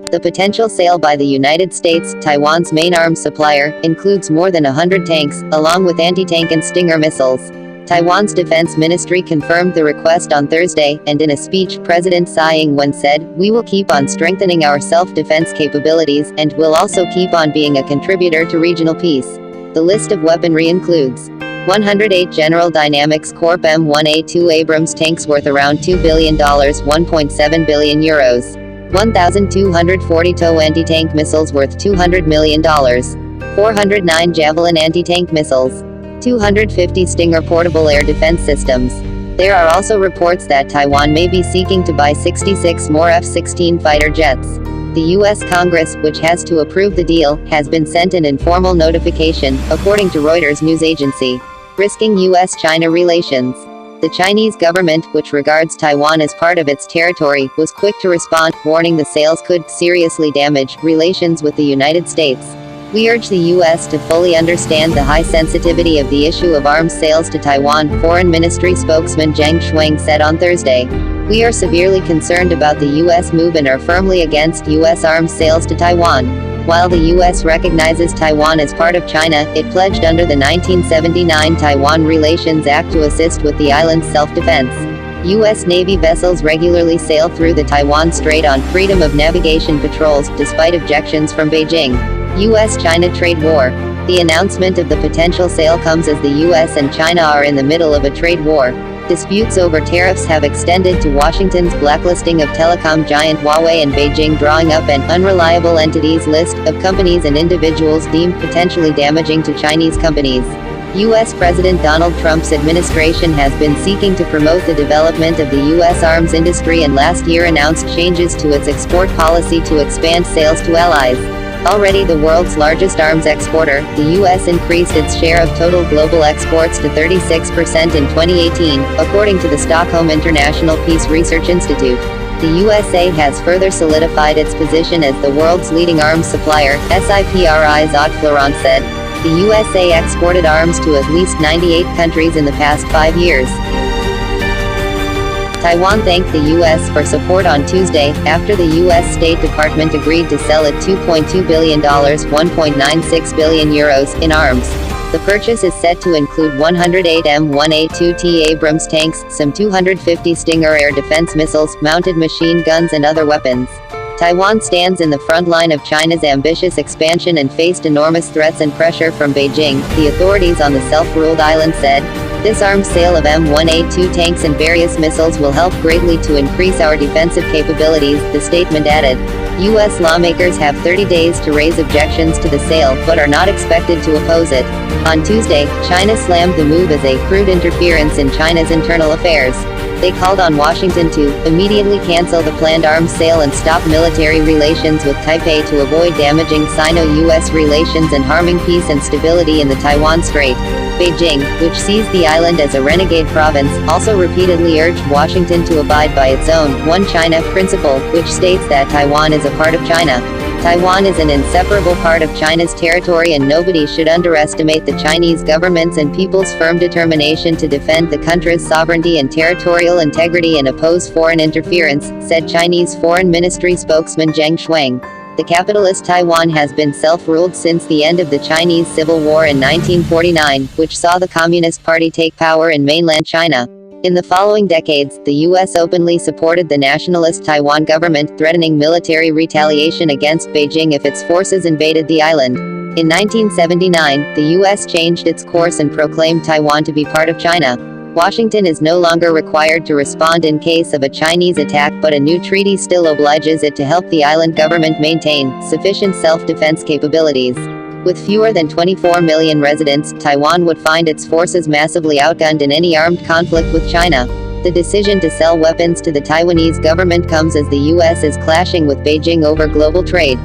The potential sale by the United States, Taiwan's main arms supplier, includes more than 100 tanks, along with anti-tank and Stinger missiles. Taiwan's defense ministry confirmed the request on Thursday, and in a speech, President Tsai Ing-wen said, "We will keep on strengthening our self-defense capabilities, and will also keep on being a contributor to regional peace." The list of weaponry includes 108 General Dynamics Corp M1A2 Abrams tanks worth around $2 billion, 1.7 billion euros. 1,240 TOW anti-tank missiles worth $200 million. 409 Javelin anti-tank missiles. 250 Stinger portable air defense systems. There are also reports that Taiwan may be seeking to buy 66 more F-16 fighter jets. The U.S. Congress, which has to approve the deal, has been sent an informal notification, according to Reuters news agency, risking U.S.-China relations. The Chinese government, which regards Taiwan as part of its territory, was quick to respond, warning the sales could seriously damage relations with the United States. "We urge the U.S. to fully understand the high sensitivity of the issue of arms sales to Taiwan," Foreign Ministry spokesman Zhang Shuang said on Thursday. "We are severely concerned about the U.S. move and are firmly against U.S. arms sales to Taiwan." While the U.S. recognizes Taiwan as part of China, it pledged under the 1979 Taiwan Relations Act to assist with the island's self-defense. U.S. Navy vessels regularly sail through the Taiwan Strait on freedom of navigation patrols, despite objections from Beijing. U.S.-China trade war. The announcement of the potential sale comes as the U.S. and China are in the middle of a trade war. Disputes over tariffs have extended to Washington's blacklisting of telecom giant Huawei and Beijing drawing up an unreliable entities list of companies and individuals deemed potentially damaging to Chinese companies. U.S. President Donald Trump's administration has been seeking to promote the development of the U.S. arms industry and last year announced changes to its export policy to expand sales to allies. Already the world's largest arms exporter, the U.S. increased its share of total global exports to 36% in 2018, according to the Stockholm International Peace Research Institute. The USA has further solidified its position as the world's leading arms supplier, SIPRI's Aude Florent said. The USA exported arms to at least 98 countries in the past 5 years. Taiwan thanked the U.S. for support on Tuesday, after the U.S. State Department agreed to sell it $2.2 billion, 1.96 billion euros, in arms. The purchase is set to include 108 M1A2T Abrams tanks, some 250 Stinger air defense missiles, mounted machine guns and other weapons. Taiwan stands in the front line of China's ambitious expansion and faced enormous threats and pressure from Beijing, the authorities on the self-ruled island said. This arms sale of M1A2 tanks and various missiles will help greatly to increase our defensive capabilities, the statement added. U.S. lawmakers have 30 days to raise objections to the sale, but are not expected to oppose it. On Tuesday, China slammed the move as a crude interference in China's internal affairs. They called on Washington to immediately cancel the planned arms sale and stop military relations with Taipei to avoid damaging Sino-U.S. relations and harming peace and stability in the Taiwan Strait. Beijing, which sees the island as a renegade province, also repeatedly urged Washington to abide by its own One China principle, which states that Taiwan is a part of China. Taiwan is an inseparable part of China's territory and nobody should underestimate the Chinese government's and people's firm determination to defend the country's sovereignty and territorial integrity and oppose foreign interference, said Chinese Foreign Ministry spokesman Zhang Shuang. The capitalist Taiwan has been self-ruled since the end of the Chinese Civil War in 1949, which saw the Communist Party take power in mainland China. In the following decades, the U.S. openly supported the nationalist Taiwan government, threatening military retaliation against Beijing if its forces invaded the island. In 1979, the U.S. changed its course and proclaimed Taiwan to be part of China. Washington is no longer required to respond in case of a Chinese attack, but a new treaty still obliges it to help the island government maintain sufficient self-defense capabilities. With fewer than 24 million residents, Taiwan would find its forces massively outgunned in any armed conflict with China. The decision to sell weapons to the Taiwanese government comes as the U.S. is clashing with Beijing over global trade.